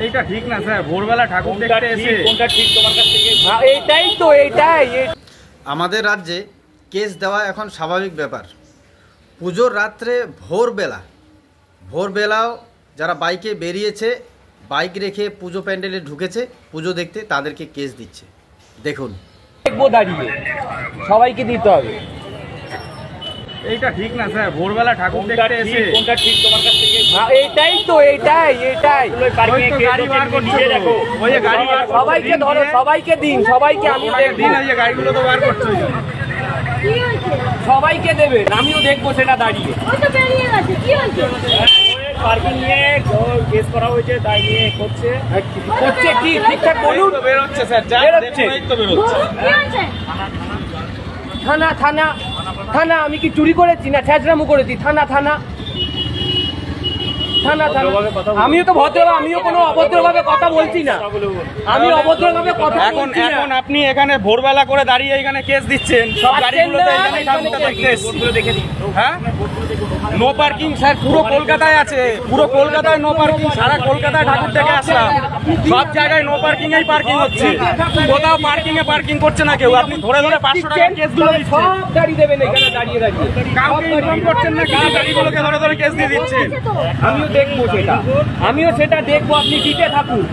এইটা ঠিক না স্যার, ভোরবেলা ঠাকুর দেখতে এসে কোনটা ঠিক তোমার কাছ থেকে? এইটাই তো, এইটাই। আমাদের রাজ্যে কেস দেওয়া এখন স্বাভাবিক ব্যাপার। পুজোর রাত্রে ভোরবেলাও যারা বাইকে বেরিয়েছে, বাইক রেখে পুজো প্যান্ডেলে ঢুকেছে পুজো দেখতে, তাদেরকে কেস দিচ্ছে। দেখুন, দেখবো দাঁড়িয়ে, সবাইকে দিতে হবে। এইটা ঠিক না স্যার, ভোরবেলা ঠাকুর দেখতে এসে কোনটা ঠিক তোমার কাছ থেকে? এইটাই তো, এইটাই। গাড়ি বার করছে, দেখো ওই যে গাড়ি সবাইকে ধরো, সবাইকে দিন, সবাইকে। আমি দিন ওই যে গাড়িগুলো তো বার করছে, সবাইকে দেবেন, আমিও দেখবো সেটা দাঁড়িয়ে। পার্কিং নিয়ে কেস করা হয়েছে, তাই নিয়ে করছে কি ঠিকঠাক বলুন। বেরোচ্ছে স্যার, যা বেরোচ্ছে। তো বেরোচ্ছে। থানা থানা থানা, আমি কি চুরি করেছি না ছ্যাঁচড়ামু করেছি? থানা থানা থানা থানা। আমিও তো ভদ্র, আমিও কোনো অভদ্রভাবে কথা বলছি না, আমি অভদ্রভাবে কথা বলছি না। এখন আপনি এখানে ভোরবেলা করে দাঁড়িয়ে এখানে কেস দিচ্ছেন, সব গাড়িগুলো তো এখানে ঠাকুরটা দেখতে এসেছে। হ্যাঁ, নো পার্কিং স্যার, পুরো কলকাতায় আছে, পুরো কলকাতায় নো পার্কিং, সারা কলকাতায় ঠাকুর দেখে আসলাম, সব জায়গায় নো পার্কিং এই পার্কিং হচ্ছে, কোথাও পার্কিং এ পার্কিং করছে না কেউ। আপনি ধরে 500 টাকা কেসগুলো দিচ্ছেন, সব গাড়ি দেবেন এখানে দাঁড়িয়ে দাঁড়িয়ে। কাউকে ইনফর্ম করছেন না, কার গাড়িগুলোকে ধরে কেস দিয়ে দিচ্ছেন। আমিও দেখবো সেটা, আমিও সেটা দেখবো। আপনি দিতে থাকুন,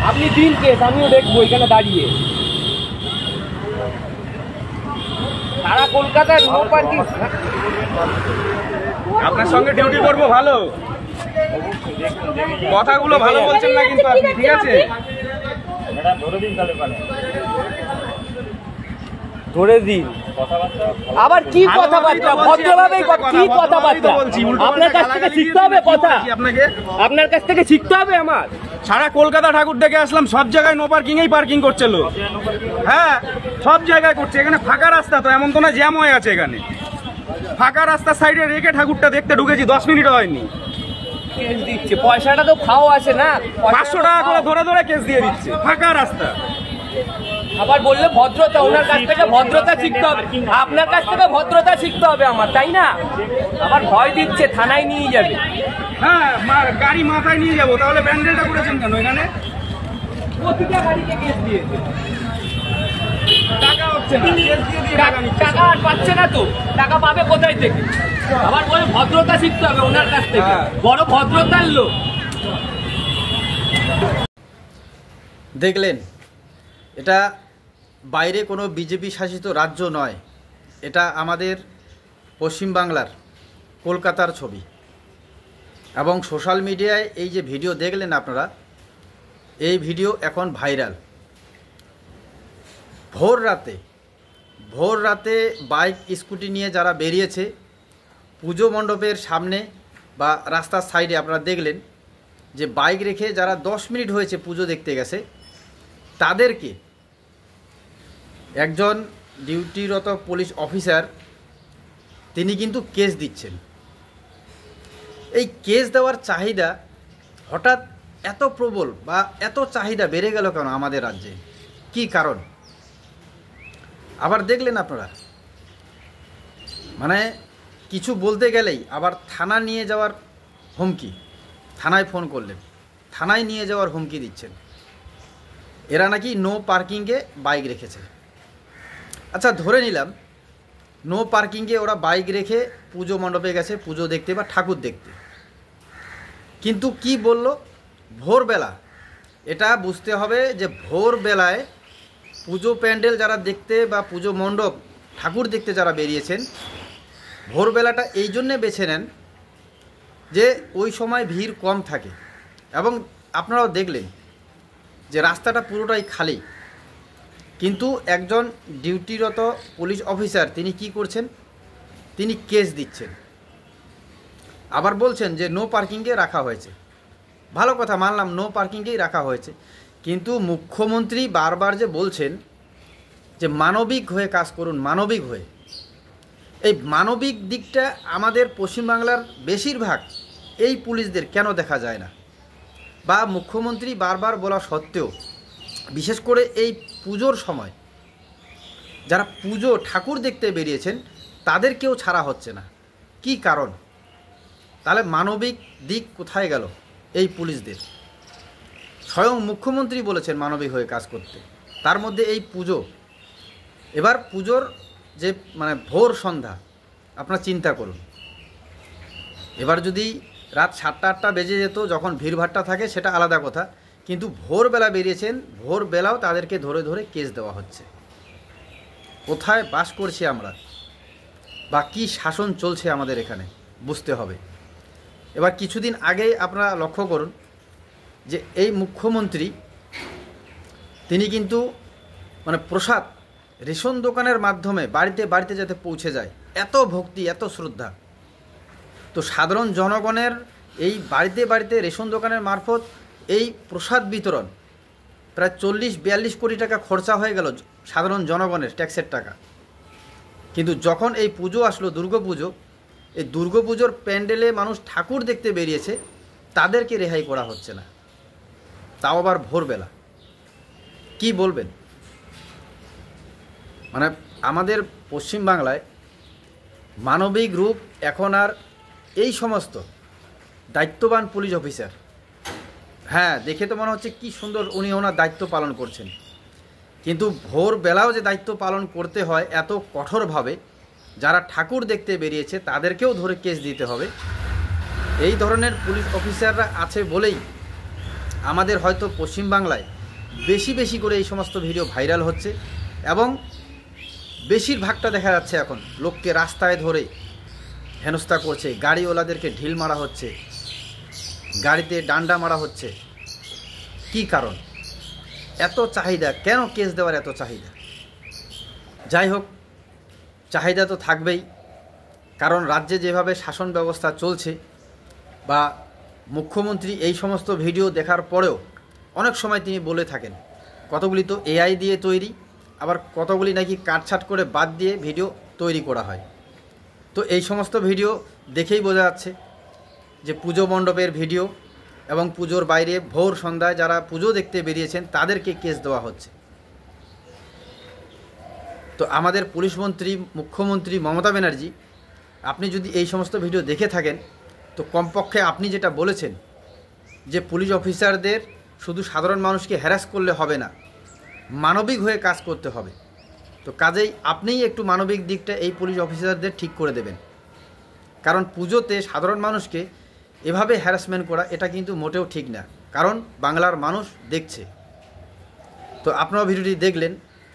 আপনি দিন কেস, আমিও দেখবো এখানে দাঁড়িয়ে। সারা কলকাতার নো পার্কিং। আপনার সঙ্গে ডিউটি করবো, ভালো কথাগুলো ভালো বলছেন না কিন্তু আপনি, ঠিক আছে? ধরে দিন তাহলে ধরে দিন। আবার কি কথাবার্তা? ভদ্রভাবে কি কথাবার্তা? আপনার কাছ থেকে শিখতে হবে কথা, আপনার কাছ থেকে শিখতে হবে আমার। সারা কলকাতা ঠাকুর দেখে আসলাম, সব জায়গায় নো পার্কিং এই পার্কিং করছে লোক। হ্যাঁ, সব জায়গায় করছে। এখানে ফাঁকা রাস্তা তো, এমন তো না জ্যাম হয়ে আছে। এখানে ফাঁকা রাস্তার সাইডে রেখে ঠাকুরটা দেখতে ঢুকেছি, 10 মিনিট হয়নি। কেস দিচ্ছে, পয়সাটা তো খাও আছে না, 500 টাকা করে ধরে কেস দিয়ে দিচ্ছে, ফাঁকা রাস্তা। আবার বললে ভদ্রতা, ওনার কাছ থেকে ভদ্রতা শিখতে হবে, আপনার কাছ থেকে ভদ্রতা শিখতে হবে আমার, তাই না? আবার ভয় দিচ্ছে, থানায় নিয়ে যাবে। হ্যাঁ, গাড়ি মাথায় নিয়ে যাবো, তাহলে প্যান্ডেলটা করেছেন কেন এখানে? প্রতিটা গাড়িতে কেস দিয়েছে, টাকা হচ্ছে না, কেস দিয়ে দিয়ে টাকা নিচ্ছে। টাকা আর পাচ্ছে না তো, টাকা পাবে কোথায় থেকে? আবার বলে ভদ্রতা শিখতে হবে ওনার কাছ থেকে, বড় ভদ্রতার লোক। দেখলেন, এটা বাইরে কোনো বিজেপি শাসিত রাজ্য নয়, এটা আমাদের পশ্চিমবাংলার কলকাতার ছবি। এবং সোশ্যাল মিডিয়ায় এই যে ভিডিও দেখলেন আপনারা, এই ভিডিও এখন ভাইরাল। ভোর রাতে বাইক স্কুটি নিয়ে যারা বেরিয়েছে পুজো মণ্ডপের সামনে বা রাস্তার সাইডে, আপনারা দেখলেন যে বাইক রেখে যারা 10 মিনিট হয়েছে পুজো দেখতে গেছে, তাদেরকে একজন ডিউটিরত পুলিশ অফিসার তিনি কিন্তু কেস দিচ্ছেন। এই কেস দেওয়ার চাহিদা হঠাৎ এত প্রবল বা এত চাহিদা বেড়ে গেল কেন আমাদের রাজ্যে? কি কারণ? আবার দেখলেন আপনারা, মানে কিছু বলতে গেলেই আবার থানা নিয়ে যাওয়ার হুমকি, থানায় ফোন করলেন, থানায় নিয়ে যাওয়ার হুমকি দিচ্ছেন। এরা নাকি নো পার্কিংয়ে বাইক রেখেছে। আচ্ছা, ধরে নিলাম নো পার্কিংয়ে ওরা বাইক রেখে পুজো মণ্ডপে গেছে পুজো দেখতে বা ঠাকুর দেখতে, কিন্তু কি বলল? ভোরবেলা। এটা বুঝতে হবে যে ভোরবেলায় পুজো প্যান্ডেল যারা দেখতে বা পুজো মণ্ডপ ঠাকুর দেখতে যারা বেরিয়েছেন, ভোরবেলাটা এই জন্যে বেছে নেন যে ওই সময় ভিড় কম থাকে। এবং আপনারাও দেখলেন যে রাস্তাটা পুরোটাই খালি, কিন্তু একজন ডিউটিরত পুলিশ অফিসার তিনি কি করছেন? তিনি কেস দিচ্ছেন, আবার বলছেন যে নো পার্কিংয়ে রাখা হয়েছে। ভালো কথা, মানলাম নো পার্কিংয়েই রাখা হয়েছে, কিন্তু মুখ্যমন্ত্রী বারবার যে বলছেন যে মানবিক হয়ে কাজ করুন, মানবিক হয়ে, এই মানবিক দিকটা আমাদের পশ্চিমবাংলার বেশিরভাগ এই পুলিশদের কেন দেখা যায় না? বা মুখ্যমন্ত্রী বারবার বলা সত্ত্বেও, বিশেষ করে এই পুজোর সময় যারা পুজো ঠাকুর দেখতে বেরিয়েছেন তাদেরকেও ছাড়া হচ্ছে না, কি কারণ? তাহলে মানবিক দিক কোথায় গেল এই পুলিশদের? স্বয়ং মুখ্যমন্ত্রী বলেছেন মানবিক হয়ে কাজ করতে, তার মধ্যে এই পুজো। এবার পুজোর যে মানে ভোর সন্ধ্যা, আপনারা চিন্তা করুন, এবার যদি রাত 7টা-8টা বেজে যেত যখন ভিড়ভাট্টা থাকে সেটা আলাদা কথা, কিন্তু ভোরবেলা বেরিয়েছেন, ভোরবেলাও তাদেরকে ধরে ধরে কেস দেওয়া হচ্ছে। কোথায় বাস করছি আমরা, বা কী শাসন চলছে আমাদের এখানে বুঝতে হবে। এবার কিছুদিন আগেই আপনারা লক্ষ্য করুন যে এই মুখ্যমন্ত্রী তিনি কিন্তু মানে প্রসাদ রেশন দোকানের মাধ্যমে বাড়িতে বাড়িতে যাতে পৌঁছে যায়, এত ভক্তি, এত শ্রদ্ধা। তো সাধারণ জনগণের এই বাড়িতে বাড়িতে রেশন দোকানের মারফত এই প্রসাদ বিতরণ প্রায় 40-42 কোটি টাকা খরচা হয়ে গেল সাধারণ জনগণের ট্যাক্সের টাকা। কিন্তু যখন এই পুজো আসলো, দুর্গাপুজো, এই দুর্গাপুজোর প্যান্ডেলে মানুষ ঠাকুর দেখতে বেরিয়েছে, তাদেরকে রেহাই করা হচ্ছে না, তাও আবার ভোরবেলা। কি বলবেন? মানে আমাদের পশ্চিমবাংলায় মানবিক রূপ এখন আর এই সমস্ত দায়িত্ববান পুলিশ অফিসার, হ্যাঁ দেখে তো মনে হচ্ছে কি সুন্দর উনি ওনার দায়িত্ব পালন করছেন, কিন্তু ভোরবেলাও যে দায়িত্ব পালন করতে হয় এত কঠোরভাবে, যারা ঠাকুর দেখতে বেরিয়েছে তাদেরকেও ধরে কেস দিতে হবে, এই ধরনের পুলিশ অফিসাররা আছে বলেই আমাদের হয়তো পশ্চিমবাংলায় বেশি বেশি করে এই সমস্ত ভিডিও ভাইরাল হচ্ছে। এবং বেশিরভাগটা দেখা যাচ্ছে এখন লোককে রাস্তায় ধরে হেনস্থা করছে, গাড়িওয়ালাদেরকে ঢিল মারা হচ্ছে, গাড়িতে ডান্ডা মারা হচ্ছে। কি কারণ? এত চাহিদা কেন? কেস দেওয়ার এত চাহিদা? যাই হোক, চাহিদা তো থাকবেই, কারণ রাজ্যে যেভাবে শাসন ব্যবস্থা চলছে, বা মুখ্যমন্ত্রী এই সমস্ত ভিডিও দেখার পরেও অনেক সময় তিনি বলে থাকেন কতগুলি তো এআই দিয়ে তৈরি, আবার কতগুলি নাকি কাটছাট করে বাদ দিয়ে ভিডিও তৈরি করা হয়। তো এই সমস্ত ভিডিও দেখেই বোঝা যাচ্ছে যে পুজো মণ্ডপের ভিডিও এবং পুজোর বাইরে ভোর সন্ধ্যায় যারা পুজো দেখতে বেরিয়েছেন তাদেরকে কেস দেওয়া হচ্ছে। তো আমাদের পুলিশ মন্ত্রী, মুখ্যমন্ত্রী মমতা ব্যানার্জি, আপনি যদি এই সমস্ত ভিডিও দেখে থাকেন, তো কমপক্ষে আপনি যেটা বলেছেন যে পুলিশ অফিসারদের শুধু সাধারণ মানুষকে হ্যারাস করলে হবে না, মানবিক হয়ে কাজ করতে হবে। তো কাজেই আপনিই একটু মানবিক দিকটা এই পুলিশ অফিসারদের ঠিক করে দেবেন, কারণ পুজোতে সাধারণ মানুষকে এভাবে হ্যারাসমেন্ট করা এটা কিন্তু মোটেও ঠিক না, কারণ বাংলার মানুষ দেখছে। তো আপনারা ভিডিওটি দেখলেন,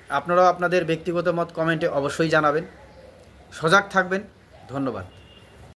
আপনারাও আপনাদের ব্যক্তিগত মত কমেন্টে অবশ্যই জানাবেন। সজাগ থাকবেন। ধন্যবাদ।